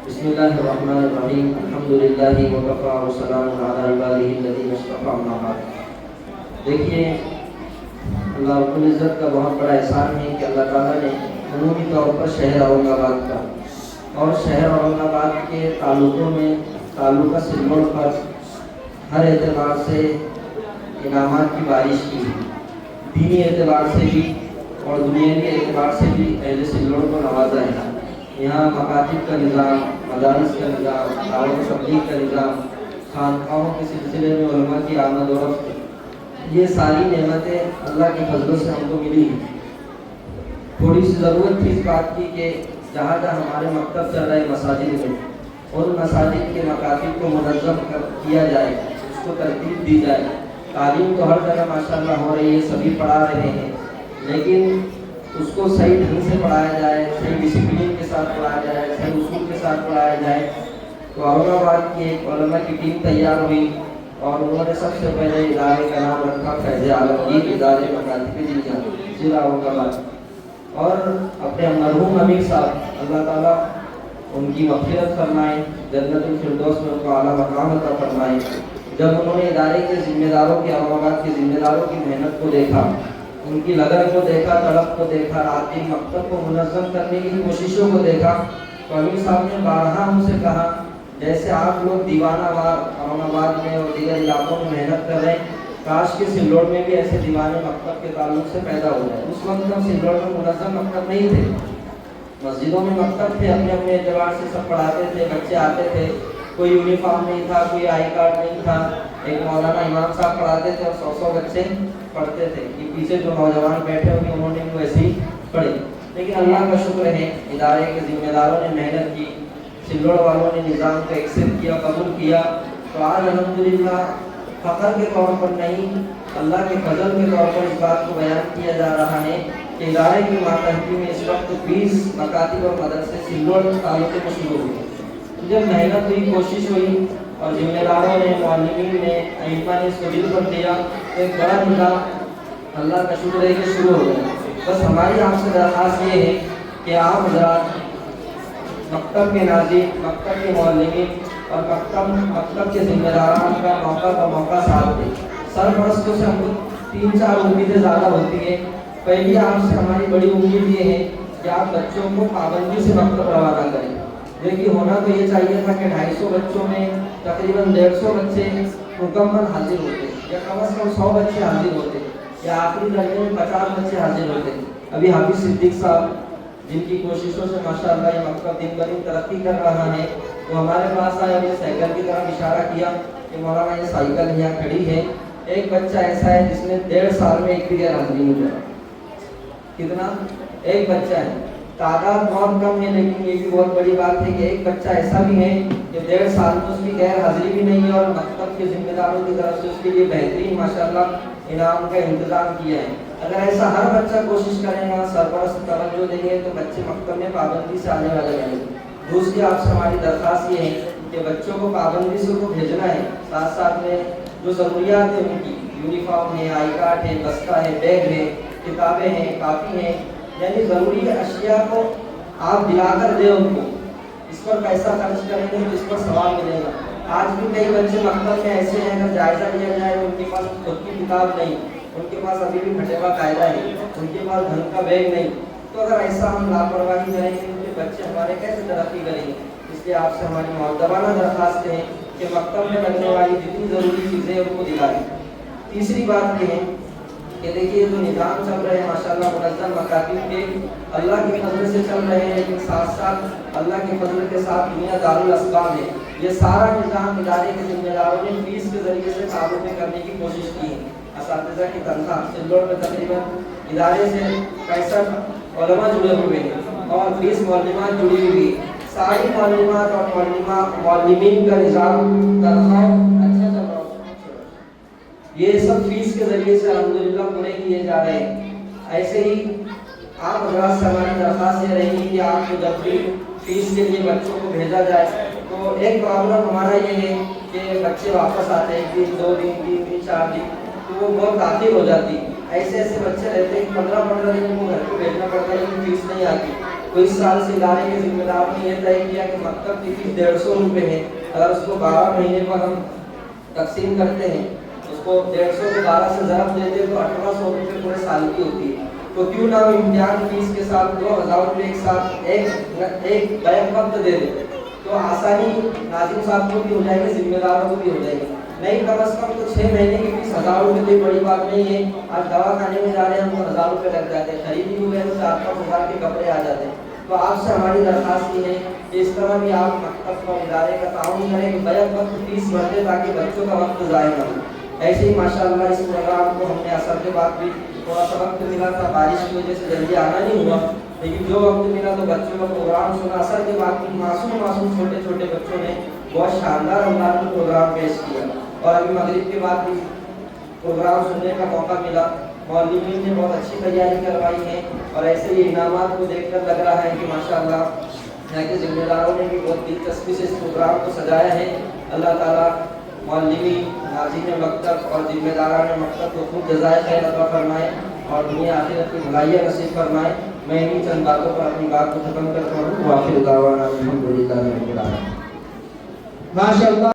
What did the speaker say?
بسم اللہ الرحمن الرحیم الحمد للہ وکفیٰ وسلام علی عبادہ الذین اصطفیٰ اما بعد۔ دیکھیے، اللہ رب العزت کا بہت بڑا احسان ہے کہ اللہ تعالیٰ نے عمومی طور پر شہر اورنگ آباد کا اور شہر اورنگ آباد کے تعلقوں میں تعلقہ سلوڑ پر ہر اعتبار سے انعامات کی بارش کی، دینی اعتبار سے بھی اور دنیاوی اعتبار سے بھی اہل سلوڑ کو نوازا ہے۔ یہاں مکاتب کا نظام، مدارس کا نظام، دعوت و تبلیغ کا نظام، خانقاہوں کے سلسلے میں علماء کی آمد و رفت، یہ ساری نعمتیں اللہ کے فضل سے ہم کو ملی ہیں۔ تھوڑی سی ضرورت تھی اس بات کی کہ جہاں جہاں ہمارے مکتب چل رہے مساجد میں، ان مساجد کے مکاتب کو منظم کیا جائے، اس کو ترتیب دی جائے۔ تعلیم تو ہر جگہ ماشاءاللہ ہو رہی ہے، سبھی پڑھا رہے ہیں، لیکن اس کو صحیح ڈھنگ سے پڑھایا جائے، صحیح ڈسپلن کے ساتھ پڑھایا جائے، صحیح اصول کے ساتھ پڑھایا جائے۔ تو اورنگ آباد کی ایک علماء کی ٹیم تیار ہوئی اور انہوں نے سب سے پہلے ادارے کا نام رکھا فیض عالمگیر ادارے مکاتب دینیہ ضلع اورنگ آباد، اور اپنے مرحوم امیر صاحب اللہ تعالیٰ ان کی مغفرت فرمائے، جنت الفردوس میں ان کو اعلیٰ مقام عطا فرمائے۔ جب انہوں نے ادارے کے ذمہ داروں کی، اورنگ آباد کے ذمہ داروں کی محنت کو دیکھا، ان کی لگن کو دیکھا، طلب کو دیکھا، رات دن مکتب کو منظم کرنے کی کوششوں کو دیکھا، تو امیر صاحب نے بارہا ہم سے کہا، جیسے آپ لوگ دیوانہ وار اورنگ آباد میں اور دیگر علاقوں میں محنت کر رہے ہیں، کاش کے سلوڑ میں بھی ایسے دیوانے مکتب کے تعلق سے پیدا ہو جائے۔ اس وقت ہم سلوڑ میں منظم مکتب نہیں تھے، مسجدوں میں مکتب تھے، اپنے اپنے اعتبار سے سب پڑھاتے تھے، بچے آتے تھے، کوئی یونیفارم نہیں تھا، کوئی آئی کارڈ نہیں تھا، ایک مولانا امام صاحب پڑھاتے تھے اور 100 بچے پڑھتے تھے۔ یہ پیچھے جو نوجوان بیٹھے ہوئے انہوں نے بھی ویسے ہی پڑھے، لیکن اللہ کا شکر ہے ادارے کے ذمہ داروں نے محنت کی، سلوڑ والوں نے نظام کو ایکسپٹ کیا، قبول کیا، تو آج الحمدللہ فخر کے طور پر نہیں، اللہ کے فضل کے طور پر اس بات کو بیان کیا جا رہا ہے کہ ادارے کی ماتحتی میں اس وقت 20 مکاتب اور مدرسے سلوڑ تعلقے میں شروع ہوئے۔ جب محنت ہوئی، کوشش ہوئی اور ذمہ داروں نے، معلمین نے، ائمہ نے اس کو دل پر دیا، تو ایک بڑا نظام اللہ کا شکر ہے کہ شروع ہو گیا۔ بس ہماری آپ سے درخواست یہ ہے کہ آپ حضرات مکتب کے ناظرین، مکتب کے معلمین اور مکتب کے ذمہ داران کا موقع ساتھ دیں۔ سرپرستوں سے ہم کو 3-4 امیدیں زیادہ ہوتی ہیں۔ پہلی آپ سے ہماری بڑی امید یہ ہے کہ آپ بچوں کو پابندی سے مکتب روانہ کریں۔ دیکھیے، ہونا تو یہ چاہیے تھا کہ 250 بچوں میں تقریباً 150 بچے مکمل حاضر ہوتے، یا کم از کم 100 بچے حاضر ہوتے، یا آخری درجے میں 50 بچے حاضر ہوتے۔ ابھی حافظ صدیق صاحب جن کی کوششوں سے ماشاءاللہ یہ مکتب دن بدن ترقی کر رہا ہے، وہ ہمارے پاس آئے، ہمیں سائیکل کی طرف اشارہ کیا کہ مولانا یہ سائیکل یہاں کھڑی ہے، ایک بچہ ایسا ہے جس نے 1.5 سال میں ایک بھی غیر حاضری نہیں ہوا۔ کتنا؟ ایک بچہ ہے، تعداد بہت کم ہے، لیکن یہ بھی بہت بڑی بات ہے کہ ایک بچہ ایسا بھی ہے کہ 1.5 سال میں اس کی غیر حاضری بھی نہیں ہے، اور مکتب کے ذمہ داروں کی طرف سے اس کے لیے بہترین ماشاءاللہ انعام کا انتظام کیا ہے۔ اگر ایسا ہر بچہ کوشش کرے گا، سرپرست توجہ دیں گے، تو بچے مکتب میں پابندی سے آنے والے ہیں۔ دوسری آپ سے ہماری درخواست یہ ہے کہ بچوں کو پابندی سے کو بھیجنا ہے، ساتھ ساتھ میں جو ضروریات ہیں ان کی، یونیفارم ہے، آئی کارڈ ہے، بستہ ہے، بیگ ہے، کتابیں ہیں، کاپی ہیں، یعنی ضروری اشیاء کو آپ دلا کر دیں ان کو۔ اس پر پیسہ خرچ کریں گے تو اس پر ثواب ملے گا۔ آج بھی کئی بچے مکتب میں ایسے ہیں، اگر جائزہ لیا جائے تو ان کے پاس خود کی کتاب نہیں، ان کے پاس ابھی بھی پھٹے ہوا قاعدہ ہے، ان کے پاس ڈھنگ کا بیگ نہیں۔ تو اگر ایسا ہم لاپرواہی کریں گے تو بچے ہمارے کیسے ترقی کریں گے؟ اس لیے آپ سے ہماری معتبرانہ درخواست ہے کہ مکتب میں لگنے والی جتنی ضروری چیزیں ان کو دلائیں۔ تیسری بات یہ ہے کہ دیکھیے، جو نظام چل رہے ہیں ماشاءاللہ منظم مکاتب کے اللہ کے فضل سے چل رہے ہیں، لیکن ساتھ ساتھ اللہ کے فضل کے ساتھ دنیا دارالاسباب ہے۔ یہ سارا نظام ادارے کے ذمہ داروں نے فیس کے ذریعے سے قابو میں کرنے کی کوشش کی ہے۔ اساتذہ کی تنخواہ سلوڑ میں تقریباً ادارے سے 65 علماء جڑے ہوئے ہیں اور 20 معلمات جڑی ہوئی، ساری معلمات اور معلمین کا نظام تنخواہ اچھا چل رہا ہے۔ یہ سب فیس کے ذریعے سے الحمدللہ پورے کیے جا رہے ہیں۔ ایسے ہی آپ حضرات سے ہماری درخواست یہ رہے گی کہ آپ کو جب بھی فیس کے لیے بچوں کو بھیجا جائے تو ایک پرابلم ہمارا یہ ہے کہ بچے واپس آتے ہیں 1 دن 2 دن 3 دن 4 دن، تو وہ بہت تاخیر ہو جاتی۔ ایسے بچے رہتے ہیں 15 دن کو گھر کو بھیجنا پڑتا ہے لیکن فیس نہیں آتی۔ تو اس سال سے ادارے کے ذمہ دار نے یہ طے کیا کہ مکتب کی فیس 150 روپے ہے، اگر اس کو 12 مہینے پر ہم تقسیم کرتے ہیں، اس کو 150 کو 12 سے ضرب دیتے ہیں تو 1800 روپے پورے سال کی ہوتی ہے۔ تو کیوں نہ ہم امتحان فیس کے ساتھ 2000 روپے ایک ساتھ ایک بیک وقت دے دیں، تو آسانی ناظم صاحب کو بھی ہو جائے گی، ذمہ داروں کو بھی ہو جائے گی۔ نہیں کم از کم تو 6 مہینے کی فیس 1000 روپے کوئی بڑی بات نہیں ہے۔ آج دوا کھانے میں جا رہے ہیں ہم کو 1000 روپے لگ جاتے ہیں، خریدی ہوئے تو 4-5 ہزار کے کپڑے آ جاتے ہیں۔ تو آپ سے ہماری درخواست یہ ہے کہ اس طرح بھی آپ مکتب اور ادارے کا تعاون کریں کہ بیک وقت فیس بھر دیں تاکہ بچوں کا وقت ضائع نہ ہو۔ ایسے ہی ماشاءاللہ اس پروگرام کو ہم نے اثر کے بعد بھی تھوڑا سا وقت ملا تھا، بارش کی وجہ سے جلدی آنا نہیں ہوا، لیکن جو وقت ملا تو بچوں کا پروگرام سنا۔ اثر کے بعد بھی معصوم چھوٹے چھوٹے بچوں نے بہت شاندار انداز میں پروگرام پیش کیا، اور ابھی مغرب کے بعد بھی پروگرام سننے کا موقع ملا۔ معلمین نے بہت اچھی تیاری کروائی ہے، اور ایسے ہی انعامات کو دیکھ کر لگ رہا ہے کہ ماشاءاللہ یہاں کے ذمہ داروں نے بھی بہت دلچسپی سے اس پروگرام کو سجایا ہے۔ اللہ تعالیٰ معلمین، ناظرین مکتب اور ذمہ داران مکتب کو خوب جزائے خیر عطا فرمائے اور دنیا آخرت کی بھلائیاں نصیب فرمائے۔ میں انہیں چند باتوں پر اپنی بات کو ختم کرتا ہوں۔ وآخر دعوانا الحمدللہ رب العالمین۔ ماشاءاللہ۔